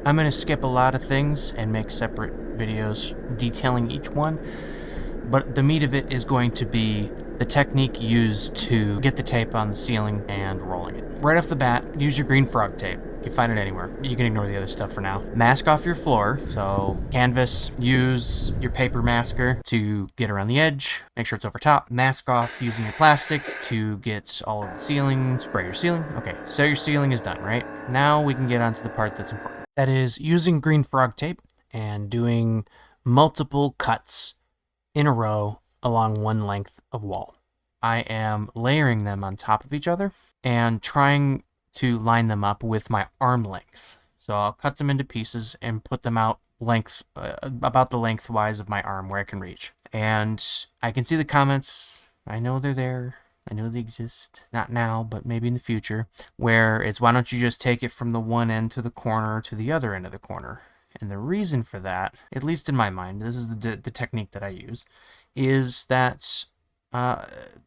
I'm going to skip a lot of things and make separate videos detailing each one, but the meat of it is going to be the technique used to get the tape on the ceiling and rolling it. Right off the bat, use your green frog tape. You can find it anywhere. You can ignore the other stuff for now. Mask off your floor. So canvas, use your paper masker to get around the edge. Make sure it's over top. Mask off using your plastic to get all of the ceiling. Spray your ceiling. Okay, so your ceiling is done, right? Now we can get onto the part that's important. That is using green frog tape and doing multiple cuts in a row along one length of wall. I am layering them on top of each other and trying to line them up with my arm length. So I'll cut them into pieces and put them out about the lengthwise of my arm where I can reach. And I can see the comments. I know they're there. I know they exist. Not now, but maybe in the future. Where it's, why don't you just take it from the one end to the corner to the other end of the corner? And the reason for that, at least in my mind, this is the technique that I use, is that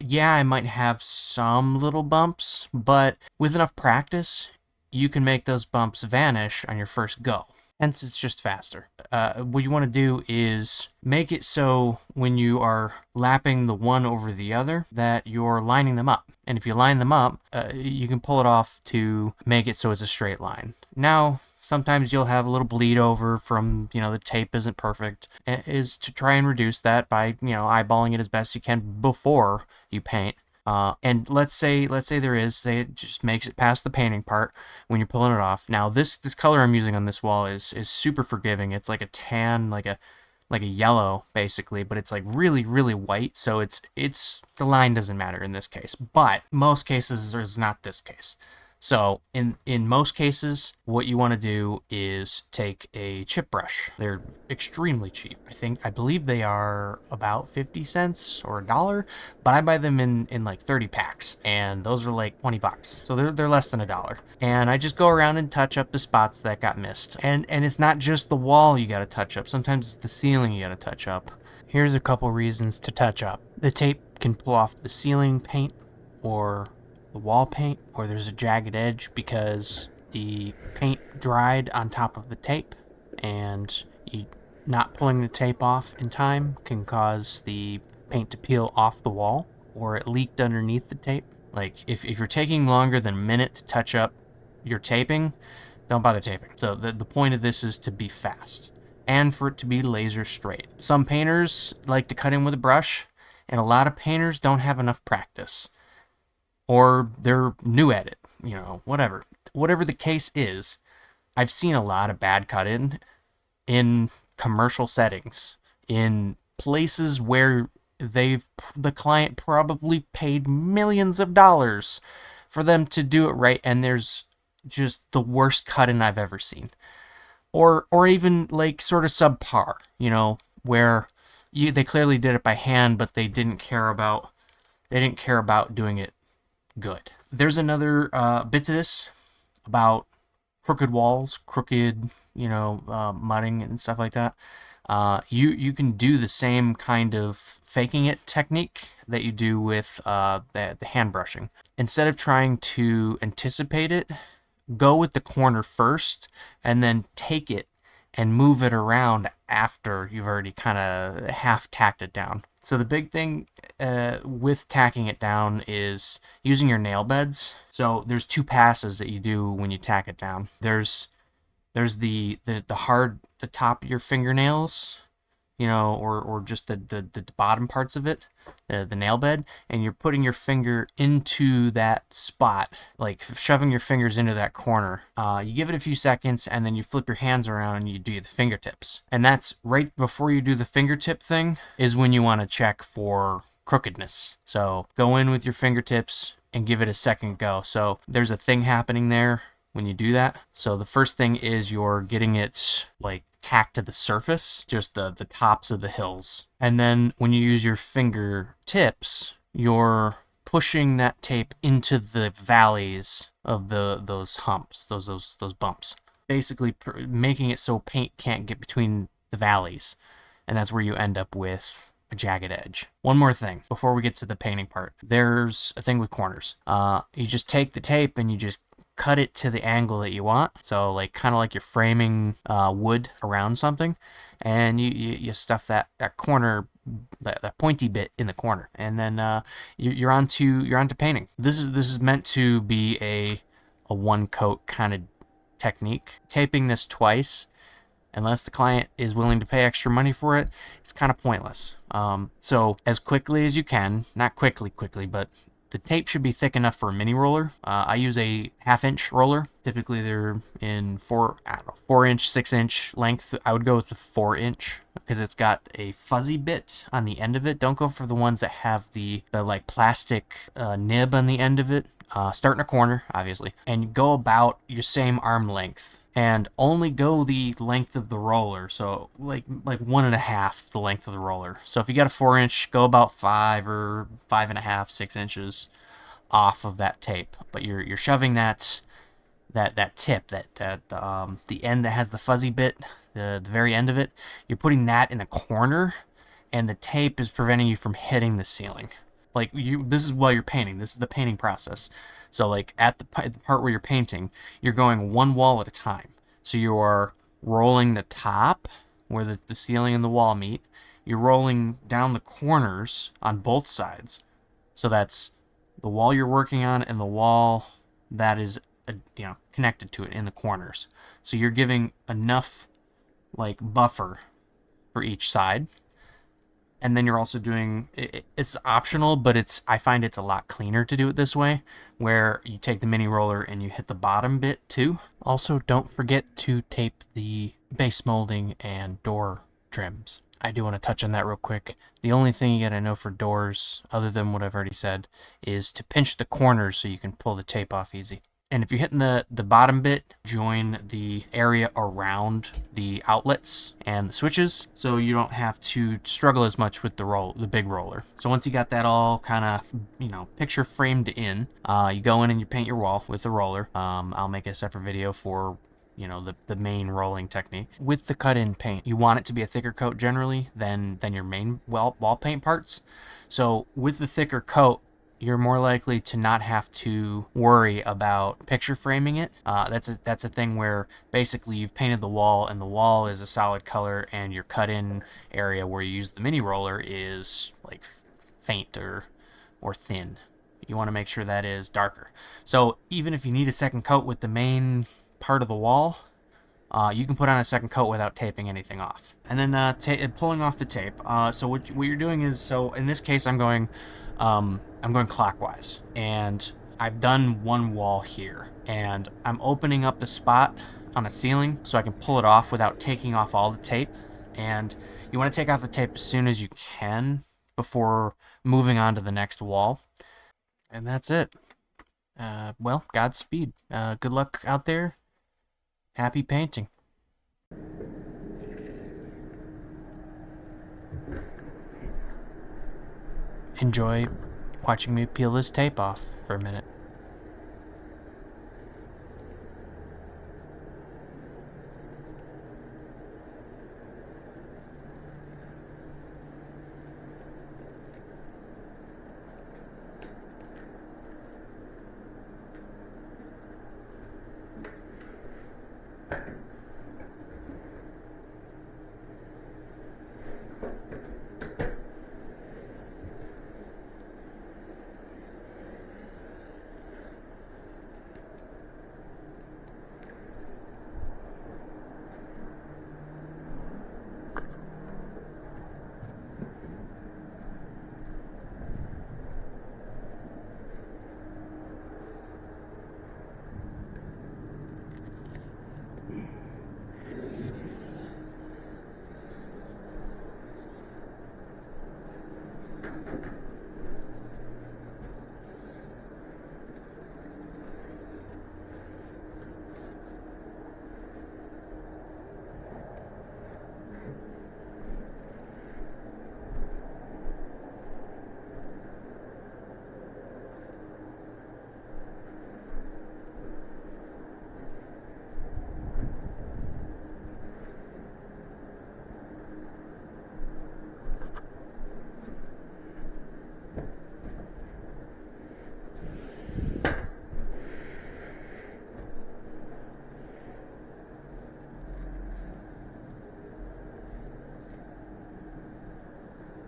yeah, I might have some little bumps, but with enough practice, you can make those bumps vanish on your first go. Hence, it's just faster. What you want to do is make it so when you are lapping the one over the other, that you're lining them up. And if you line them up, you can pull it off to make it so it's a straight line. Now, sometimes you'll have a little bleed over from, the tape isn't perfect, is to try and reduce that by, eyeballing it as best you can before you paint. And let's say it just makes it past the painting part when you're pulling it off. Now this color I'm using on this wall is super forgiving. It's like a tan, like a yellow basically, but it's like really, really white. So it's the line doesn't matter in this case, but most cases is not this case. So in most cases, what you want to do is take a chip brush. They're extremely cheap. I believe they are about 50 cents or $1, but I buy them in like 30 packs, and those are like $20. So they're less than $1. And I just go around and touch up the spots that got missed. And it's not just the wall you got to touch up. Sometimes it's the ceiling you got to touch up. Here's a couple reasons to touch up. The tape can pull off the ceiling paint or the wall paint, or there's a jagged edge because the paint dried on top of the tape, and you not pulling the tape off in time can cause the paint to peel off the wall, or it leaked underneath the tape. Like if you're taking longer than a minute to touch up your taping, don't bother taping. So the point of this is to be fast and for it to be laser straight. Some painters like to cut in with a brush, and a lot of painters don't have enough practice, or they're new at it, whatever. Whatever the case is, I've seen a lot of bad cut-in commercial settings, in places where the client probably paid millions of dollars for them to do it right, and there's just the worst cut-in I've ever seen. Or even like sort of subpar, where they clearly did it by hand, but they didn't care about doing it good. There's another bit to this about crooked walls, crooked, mudding and stuff like that. You can do the same kind of faking it technique that you do with the hand brushing. Instead of trying to anticipate it, go with the corner first and then take it and move it around after you've already kind of half tacked it down. So the big thing with tacking it down is using your nail beds. So there's two passes that you do when you tack it down. There's the top of your fingernails, or just the bottom parts of it, the nail bed, and you're putting your finger into that spot, like shoving your fingers into that corner. You give it a few seconds, and then you flip your hands around and you do the fingertips. And that's right before you do the fingertip thing is when you want to check for crookedness. So go in with your fingertips and give it a second go. So there's a thing happening there when you do that. So the first thing is you're getting it like tacked to the surface, just the tops of the hills. And then when you use your fingertips, you're pushing that tape into the valleys of those humps, those bumps. Basically making it so paint can't get between the valleys. And that's where you end up with a jagged edge. One more thing before we get to the painting part. There's a thing with corners. You just take the tape and you just cut it to the angle that you want. So like kind of like you're framing wood around something, and you stuff that corner, that pointy bit in the corner, and then you're onto painting. This is meant to be a one coat kind of technique. Taping this twice, unless the client is willing to pay extra money for it, it's kind of pointless. So as quickly as you can, not quickly, but the tape should be thick enough for a mini roller. I use a 1/2 inch roller. Typically they're in 4 inch, 6 inch length. I would go with the 4 inch because it's got a fuzzy bit on the end of it. Don't go for the ones that have the like plastic nib on the end of it. Start in a corner, obviously, and go about your same arm length. And only go the length of the roller, so like 1.5 the length of the roller. So if you got a 4 inch, go about 5 or 5.5, 6 inches off of that tape. But you're shoving that tip, the end that has the fuzzy bit, the very end of it. You're putting that in the corner, and the tape is preventing you from hitting the ceiling. Like this is while you're painting. This is the painting process. So like at the part where you're painting, you're going one wall at a time. So you're rolling the top where the ceiling and the wall meet. You're rolling down the corners on both sides. So that's the wall you're working on and the wall that is connected to it in the corners. So you're giving enough like buffer for each side. And then you're also doing, it's optional, but I find it's a lot cleaner to do it this way, where you take the mini roller and you hit the bottom bit too. Also, don't forget to tape the base molding and door trims. I do want to touch on that real quick. The only thing you gotta know for doors, other than what I've already said, is to pinch the corners so you can pull the tape off easy. And if you're hitting the bottom bit, join the area around the outlets and the switches, so you don't have to struggle as much with the big roller. So once you got that all kind of, picture framed in, you go in and you paint your wall with the roller. I'll make a separate video for, the main rolling technique. With the cut-in paint, you want it to be a thicker coat generally than your main wall paint parts. So with the thicker coat, you're more likely to not have to worry about picture framing it. That's a thing where basically you've painted the wall, and the wall is a solid color, and your cut-in area where you use the mini roller is like faint or thin. You want to make sure that is darker. So even if you need a second coat with the main part of the wall, you can put on a second coat without taping anything off. And then pulling off the tape. So what you're doing is, so in this case I'm going clockwise, and I've done one wall here, and I'm opening up the spot on the ceiling so I can pull it off without taking off all the tape. And you want to take off the tape as soon as you can before moving on to the next wall. And that's it. Well, Godspeed. Good luck out there. Happy painting. Enjoy watching me peel this tape off for a minute.